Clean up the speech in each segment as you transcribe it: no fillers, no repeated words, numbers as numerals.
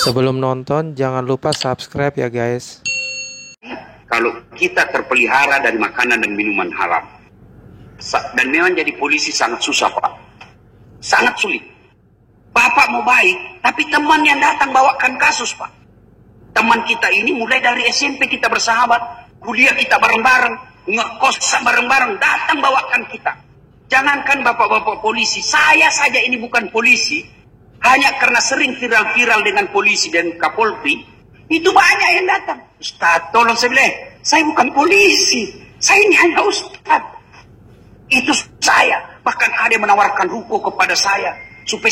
Sebelum nonton, jangan lupa subscribe ya guys. Kalau kita terpelihara dari makanan dan minuman haram. Dan memang jadi polisi sangat susah, Pak. Sangat sulit. Bapak mau baik, tapi teman yang datang bawakan kasus, Pak. Teman kita ini mulai dari SMP kita bersahabat, kuliah kita bareng-bareng, ngekos bareng-bareng, datang bawakan kita. Jangankan bapak-bapak polisi, saya saja ini bukan polisi, hanya karena sering viral-viral dengan polisi dan Kapolri, itu banyak yang datang. Ustaz, tolong saya bilang, saya bukan polisi, saya ini hanya Ustaz. Itu saya, bahkan ada yang menawarkan ruko kepada saya, supaya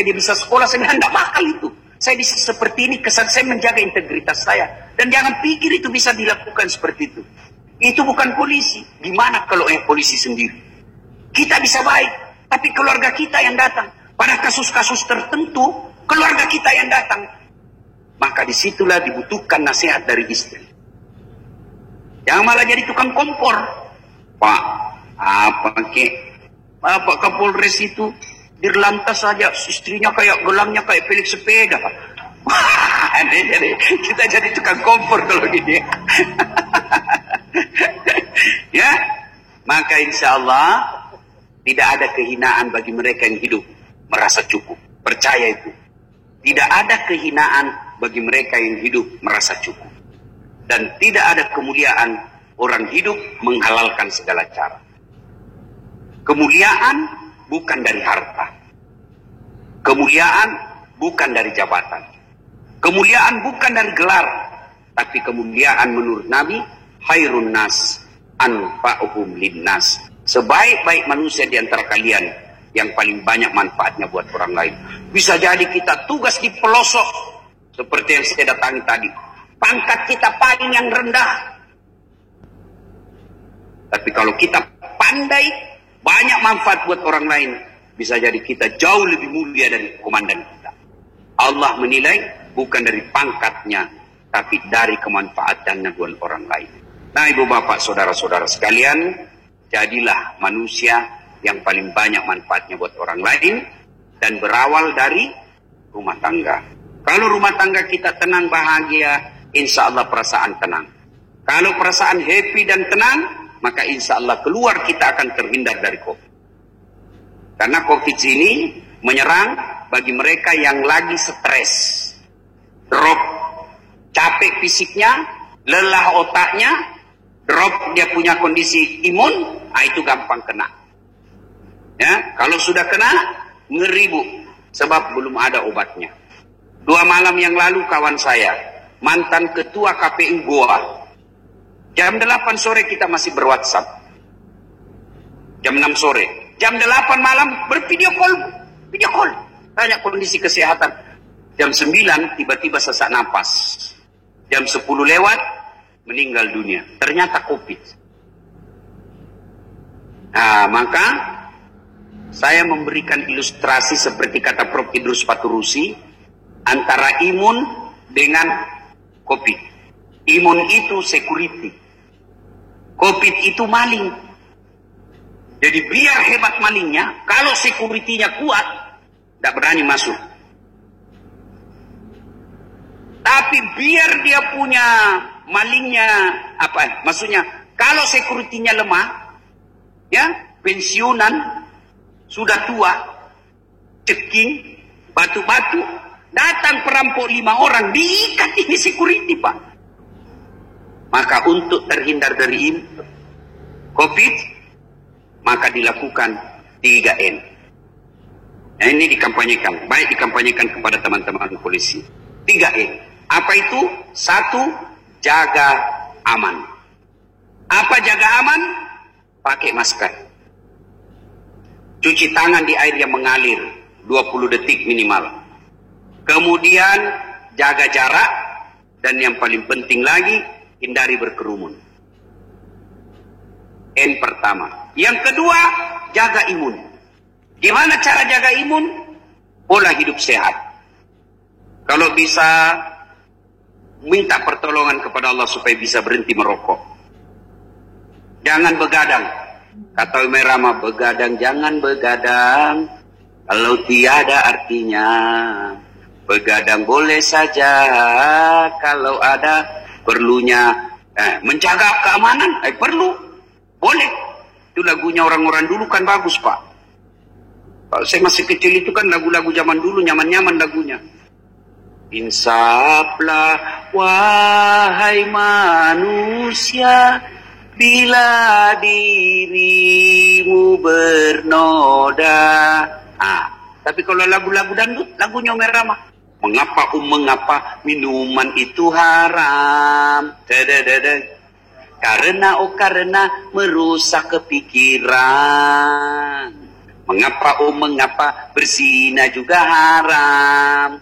dia bisa sekolah. Saya bilang, enggak bakal itu. Saya bisa seperti ini, kesan saya menjaga integritas saya. Dan jangan pikir itu bisa dilakukan seperti itu. Itu bukan polisi. Gimana kalau polisi sendiri? Kita bisa baik, tapi keluarga kita yang datang. Pada kasus-kasus tertentu, keluarga kita yang datang. Maka disitulah dibutuhkan nasihat dari istri. Jangan malah jadi tukang kompor. Pak, Bapak Kapolres itu dirlantas saja, istrinya kayak gelangnya kayak Felix sepeda, Pak. Kita jadi tukang kompor kalau gini. Ya, maka insya Allah tidak ada kehinaan bagi mereka yang hidup merasa cukup. Percaya itu. Tidak ada kehinaan bagi mereka yang hidup merasa cukup. Dan tidak ada kemuliaan orang hidup menghalalkan segala cara. Kemuliaan bukan dari harta. Kemuliaan bukan dari jabatan. Kemuliaan bukan dari gelar. Tapi kemuliaan menurut Nabi, khairun nas anfa'uhum linnas. Sebaik-baik manusia di antara kalian yang paling banyak manfaatnya buat orang lain. Bisa jadi kita tugas di pelosok, seperti yang saya datangi tadi. Pangkat kita paling yang rendah. Tapi kalau kita pandai, banyak manfaat buat orang lain, bisa jadi kita jauh lebih mulia dari komandan kita. Allah menilai bukan dari pangkatnya, tapi dari kemanfaatannya buat orang lain. Nah, ibu bapak, saudara-saudara sekalian, jadilah manusia yang paling banyak manfaatnya buat orang lain, dan berawal dari rumah tangga. Kalau rumah tangga kita tenang, bahagia, insya Allah perasaan tenang. Kalau perasaan happy dan tenang, maka insya Allah keluar kita akan terhindar dari COVID. Karena COVID ini menyerang bagi mereka yang lagi stres, drop, capek fisiknya, lelah otaknya, drop dia punya kondisi imun, itu gampang kena. Ya, kalau sudah kena, ngeri bu, sebab belum ada obatnya. 2 malam yang lalu kawan saya, mantan ketua KPU Goa, jam 8 sore kita masih berWhatsApp. Jam 6 sore, jam 8 malam bervideo call, video call, tanya kondisi kesehatan. Jam 9 tiba-tiba sesak napas. Jam 10 lewat, meninggal dunia. Ternyata COVID. Nah, maka saya memberikan ilustrasi seperti kata Prof. Idrus Paturusi, antara imun dengan COVID. Imun itu security. COVID itu maling. Jadi biar hebat malingnya, kalau security-nya kuat, tidak berani masuk. Tapi biar dia punya malingnya, maksudnya, kalau security-nya lemah, ya, pensiunan, sudah tua, ceking, batu-batu, datang perampok 5 orang, diikat ini security, Pak. Maka untuk terhindar dari COVID, maka dilakukan 3N. Nah, ini dikampanyekan, baik dikampanyekan kepada teman-teman polisi. 3N. Apa itu? 1, jaga aman. Apa jaga aman? Pakai masker. Cuci tangan di air yang mengalir 20 detik minimal. Kemudian jaga jarak, dan yang paling penting lagi, hindari berkerumun. N pertama. Yang kedua, jaga imun. Gimana cara jaga imun? Pola hidup sehat. Kalau bisa, minta pertolongan kepada Allah supaya bisa berhenti merokok. Jangan begadang. Kata Umar Rama, begadang jangan begadang, kalau tiada artinya. Begadang boleh saja kalau ada perlunya. Menjaga keamanan, perlu. Boleh. Itu lagunya orang-orang dulu kan bagus, Pak. Kalau saya masih kecil itu kan lagu-lagu zaman dulu, nyaman-nyaman lagunya. Insaflah wahai manusia, bila dirimu bernoda. Tapi kalau lagu-lagu dangdut, lagunya merama. Mengapa minuman itu haram? Karena merusak kepikiran. Mengapa berzina juga haram?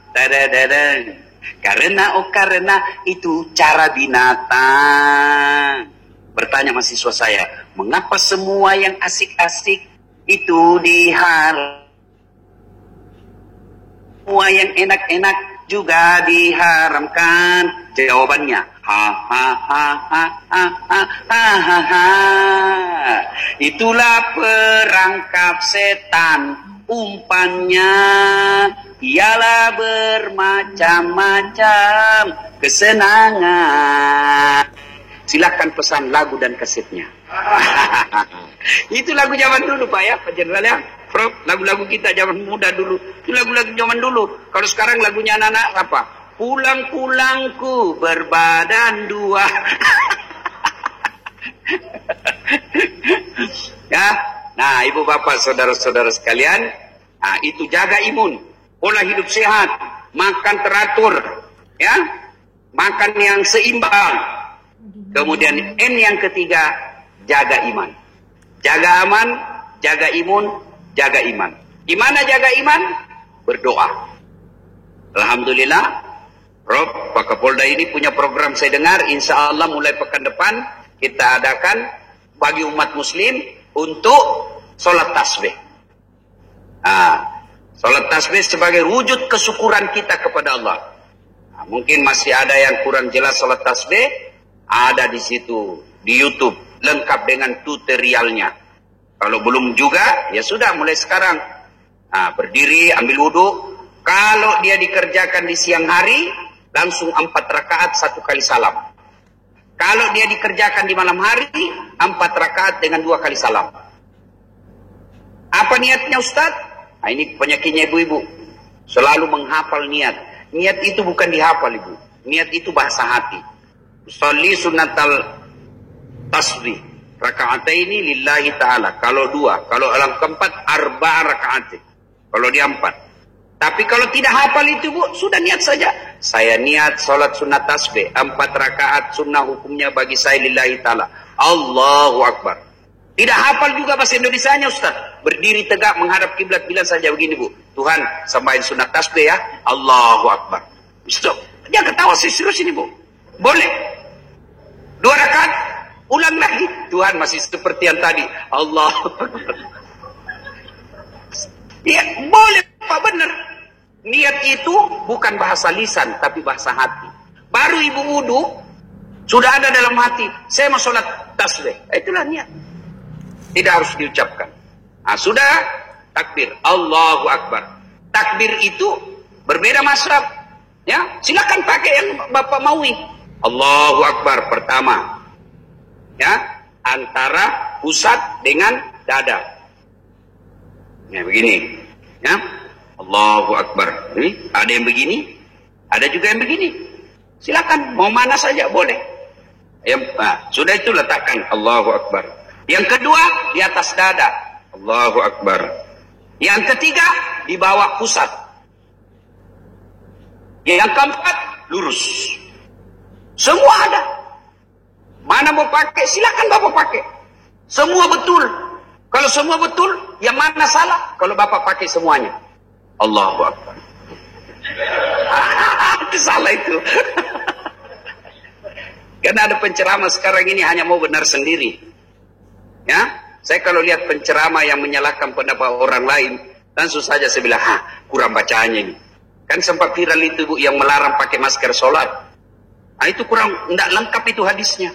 Karena itu cara binatang. Bertanya mahasiswa saya, mengapa semua yang asik-asik itu diharam? Semua yang enak-enak juga diharamkan. Jawabannya, itulah perangkap setan. Umpannya ialah bermacam-macam kesenangan. Silakan pesan lagu dan kasetnya. Itu lagu zaman dulu, Pak ya, Pak Jenderal ya. Prof, lagu-lagu kita zaman muda dulu. Itu lagu-lagu zaman dulu. Kalau sekarang lagunya anak-anak apa? Pulang-pulangku berbadan dua. Ya. Nah, ibu bapak, saudara-saudara sekalian, itu jaga imun, pola hidup sehat, makan teratur, ya, makan yang seimbang. Kemudian N yang ketiga, jaga iman. Jaga aman, jaga imun, jaga iman. Gimana jaga iman? Berdoa. Alhamdulillah, Prof, Pak Kapolda ini punya program saya dengar, insya Allah mulai pekan depan kita adakan bagi umat muslim untuk sholat tasbih. Sholat tasbih sebagai wujud kesyukuran kita kepada Allah. Mungkin masih ada yang kurang jelas sholat tasbih, ada di situ di YouTube lengkap dengan tutorialnya. Kalau belum juga, ya sudah mulai sekarang. Berdiri, ambil wudhu. Kalau dia dikerjakan di siang hari, langsung 4 rakaat 1 kali salam. Kalau dia dikerjakan di malam hari, 4 rakaat dengan 2 kali salam. Apa niatnya Ustaz? Ini penyakitnya ibu-ibu. Selalu menghafal niat. Niat itu bukan dihafal, Ibu. Niat itu bahasa hati. Usalli sunnatal tasbih. Raka'ataini lillahi ta'ala. Kalau 2. Kalau alam keempat, 4 rakaat. Kalau dia 4. Tapi kalau tidak hafal itu, Bu, sudah niat saja. Saya niat sholat sunat tasbih. 4 rakaat sunnah hukumnya bagi saya lillahi ta'ala. Allahu Akbar. Tidak hafal juga bahasa Indonesianya, Ustaz. Berdiri tegak menghadap kiblat, bilang saja begini, Bu. Tuhan, sambahin sunat tasbih ya. Allahu Akbar. Stop. Dia ketawa serius ini, Bu. Boleh. 2 rakaat. Ulang lagi. Tuhan masih seperti yang tadi. Allahu Akbar. Ya, boleh, Pak, benar. Niat itu bukan bahasa lisan, tapi bahasa hati. Baru ibu wudu, sudah ada dalam hati. Saya mau sholat tasbih. Itulah niat. Tidak harus diucapkan. Sudah takbir. Allahu Akbar. Takbir itu berbeda mazhab. Ya, silakan pakai yang Bapak maui. Allahu Akbar pertama. Ya, antara pusat dengan dada. Ya, begini. Ya. Allahu Akbar. Ini ada yang begini, ada juga yang begini. Silakan, mau mana saja boleh. Sudah itu letakkan Allahu Akbar. Yang kedua di atas dada. Allahu Akbar. Yang ketiga di bawah pusat. Yang keempat lurus. Semua ada. Mana mau pakai silakan Bapak pakai. Semua betul. Kalau semua betul, yang mana salah? Kalau Bapak pakai semuanya. Allahu Akbar. Itu salah itu. Karena ada penceramah sekarang ini hanya mau benar sendiri. Ya, saya kalau lihat penceramah yang menyalahkan pendapat orang lain, langsung saja saya bilang, kurang bacaannya ini. Kan sempat viral itu, Bu, yang melarang pakai masker sholat. Itu kurang, tidak lengkap itu hadisnya.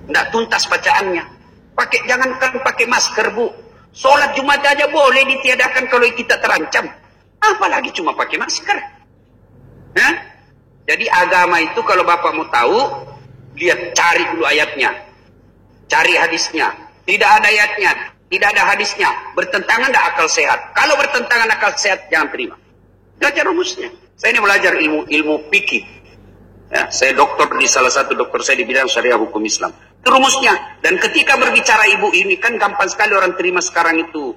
Tidak tuntas bacaannya. Jangankan pakai masker, Bu. Sholat Jumat aja boleh ditiadakan kalau kita terancam. Apalagi cuma pakai masker. Jadi agama itu kalau Bapak mau tahu, lihat, cari dulu ayatnya. Cari hadisnya. Tidak ada ayatnya, tidak ada hadisnya. Bertentangan tidak akal sehat. Kalau bertentangan akal sehat, jangan terima. Belajar rumusnya. Saya ini belajar ilmu fikih. Ya, saya doktor di salah satu dokter saya di bidang syariah hukum Islam. Itu rumusnya. Dan ketika berbicara ibu ini, kan gampang sekali orang terima sekarang itu.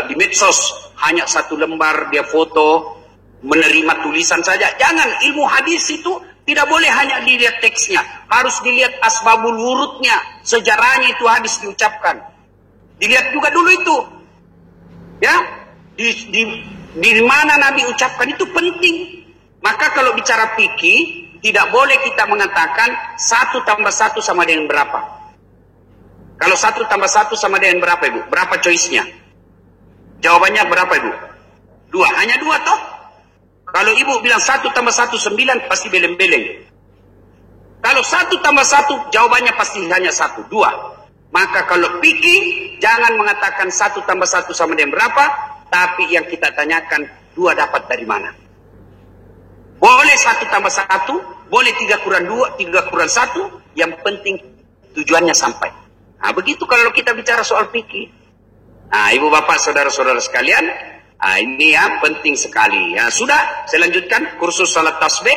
Di medsos, hanya satu lembar dia foto, menerima tulisan saja. Jangan, ilmu hadis itu tidak boleh hanya dilihat teksnya, harus dilihat asbabul wurudnya, sejarahnya itu hadis diucapkan. Dilihat juga dulu itu, ya, di mana Nabi ucapkan itu penting. Maka kalau bicara fikih, tidak boleh kita mengatakan 1 tambah 1 sama dengan berapa. Kalau 1 tambah 1 sama dengan berapa, Ibu? Berapa choice-nya? Jawabannya berapa, Ibu? 2, hanya 2 toh? Kalau ibu bilang 1 tambah 1 9, pasti beleng-beleng. Kalau 1 tambah 1, jawabannya pasti hanya 1, 2. Maka kalau fikih, jangan mengatakan 1 tambah 1 sama dengan berapa, tapi yang kita tanyakan, 2 dapat dari mana. Boleh 1 tambah 1, boleh 3 kurang 2, 3 kurang 1, yang penting tujuannya sampai. Nah, begitu kalau kita bicara soal fikih. Nah, ibu bapak, saudara-saudara sekalian, ini ya penting sekali. Ya, sudah, saya lanjutkan kursus salat tasbih.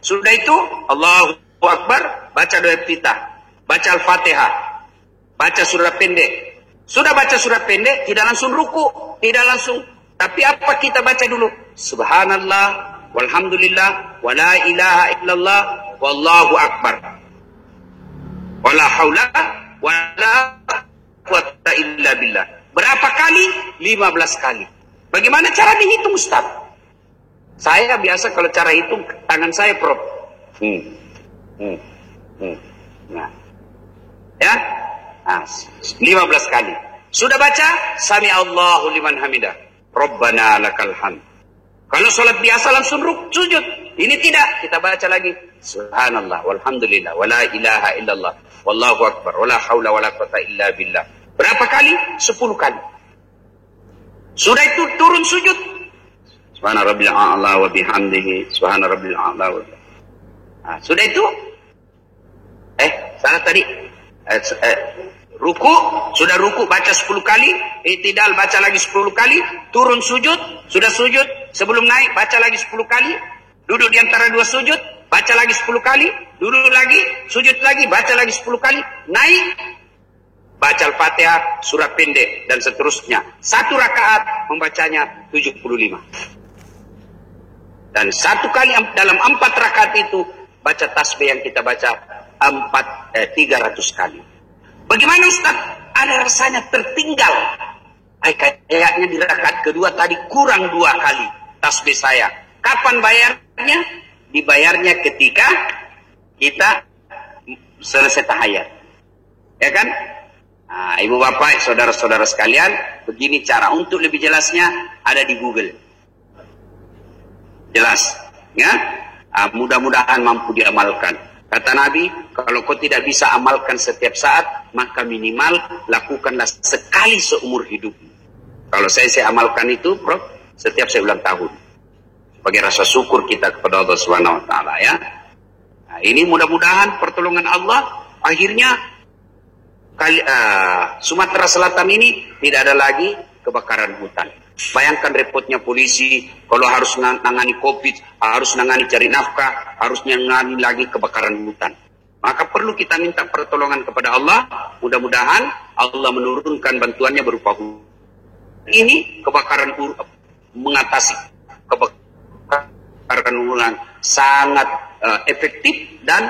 Sudah itu, Allahu Akbar, baca doa iftitah, baca Al-Fatihah, baca surah pendek. Sudah baca surah pendek, tidak langsung ruku, tidak langsung. Tapi apa kita baca dulu? Subhanallah, walhamdulillah, wala ilaha illallah, wallahu akbar. Wala haula, wala quwwata illa billah. Berapa kali? 15 kali. Bagaimana cara dihitung, Ustaz? Saya biasa kalau cara hitung, tangan saya prop. Nah. Ya? Nah, 15 kali. Sudah baca? Sami Allahu liman hamidah. Rabbana lakal hamd. Kalau sholat biasa langsung sujud. Ini tidak. Kita baca lagi. Subhanallah, walhamdulillah, wala ilaha illallah, wallahu akbar, wala hawla wala quwwata illa billah. Berapa kali? 10 kali. Sudah itu turun sujud. Subhana rabbil a'la wa bihamdihi. Subhana rabbil a'la wa bihamdihi. Sudah itu. Salah tadi. Ruku. Sudah ruku baca 10 kali. I'tidal baca lagi 10 kali. Turun sujud. Sudah sujud. Sebelum naik baca lagi 10 kali. Duduk di antara 2 sujud. Baca lagi 10 kali. Duduk lagi. Sujud lagi. Baca lagi 10 kali. Naik. Baca Al-Fatihah, surah pendek, dan seterusnya. 1 rakaat membacanya 75. Dan 1 kali dalam 4 rakaat itu, baca tasbih yang kita baca 300 kali. Bagaimana Ustaz? Ada rasanya tertinggal. Kayaknya di rakaat kedua tadi kurang 2 kali tasbih saya. Kapan bayarnya? Dibayarnya ketika kita selesai tahiyat. Ya kan? Nah, ibu bapak, saudara-saudara sekalian, begini cara. Untuk lebih jelasnya ada di Google. Jelas, ya. Mudah-mudahan mampu diamalkan. Kata Nabi, kalau kau tidak bisa amalkan setiap saat, maka minimal lakukanlah sekali seumur hidup. Kalau saya amalkan itu, Prof, setiap saya ulang tahun. Sebagai rasa syukur kita kepada Allah Subhanahu wa taala, ya. Nah, ini mudah-mudahan pertolongan Allah akhirnya Sumatera Selatan ini tidak ada lagi kebakaran hutan. Bayangkan repotnya polisi kalau harus nangani COVID, harus nangani cari nafkah, harus nangani lagi kebakaran hutan. Maka perlu kita minta pertolongan kepada Allah. Mudah-mudahan Allah menurunkan bantuannya berupa hutan. Ini kebakaran mengatasi kebakaran hutan sangat efektif dan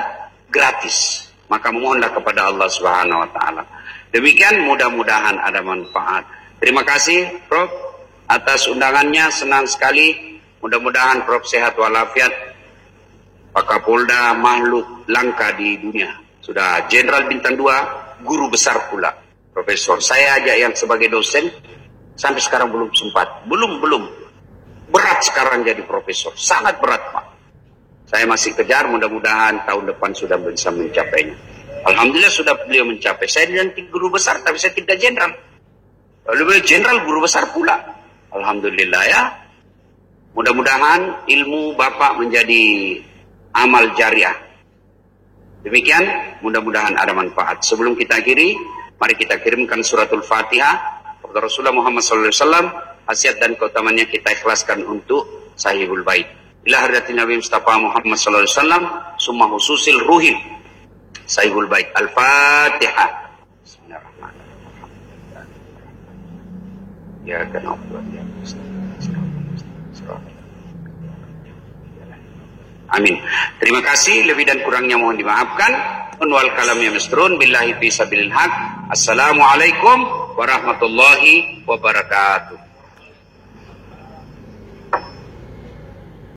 gratis. Maka memohonlah kepada Allah Subhanahu wa taala. Demikian, mudah-mudahan ada manfaat. Terima kasih Prof atas undangannya, senang sekali. Mudah-mudahan Prof sehat walafiat. Pak Kapolda makhluk langka di dunia. Sudah Jenderal Bintang 2, guru besar pula, Profesor. Saya aja yang sebagai dosen sampai sekarang belum sempat. Belum. Berat sekarang jadi profesor. Sangat berat, Pak. Saya masih kejar, mudah-mudahan tahun depan sudah bisa mencapainya. Alhamdulillah sudah beliau mencapai. Saya dilantik guru besar, tapi saya tidak jenderal. Lalu beliau jenderal, guru besar pula. Alhamdulillah, ya. Mudah-mudahan ilmu Bapak menjadi amal jariah. Demikian, mudah-mudahan ada manfaat. Sebelum kita akhiri, mari kita kirimkan suratul Fatihah kepada Rasulullah Muhammad SAW. Khasiat dan keutamanya kita ikhlaskan untuk Sahihul Bait. Ila hadratin Nabi Mustafa Muhammad SAW, summa hususil ruhim Sahihul Bait. Al-Fatihah. Bismillahirrahmanirrahim. Ya kan Allah ya. Amin. Terima kasih. Lebih dan kurangnya mohon dimaafkan. Wal kalamnya masrun billahi fi sabilil haq. Assalamualaikum warahmatullahi wabarakatuh.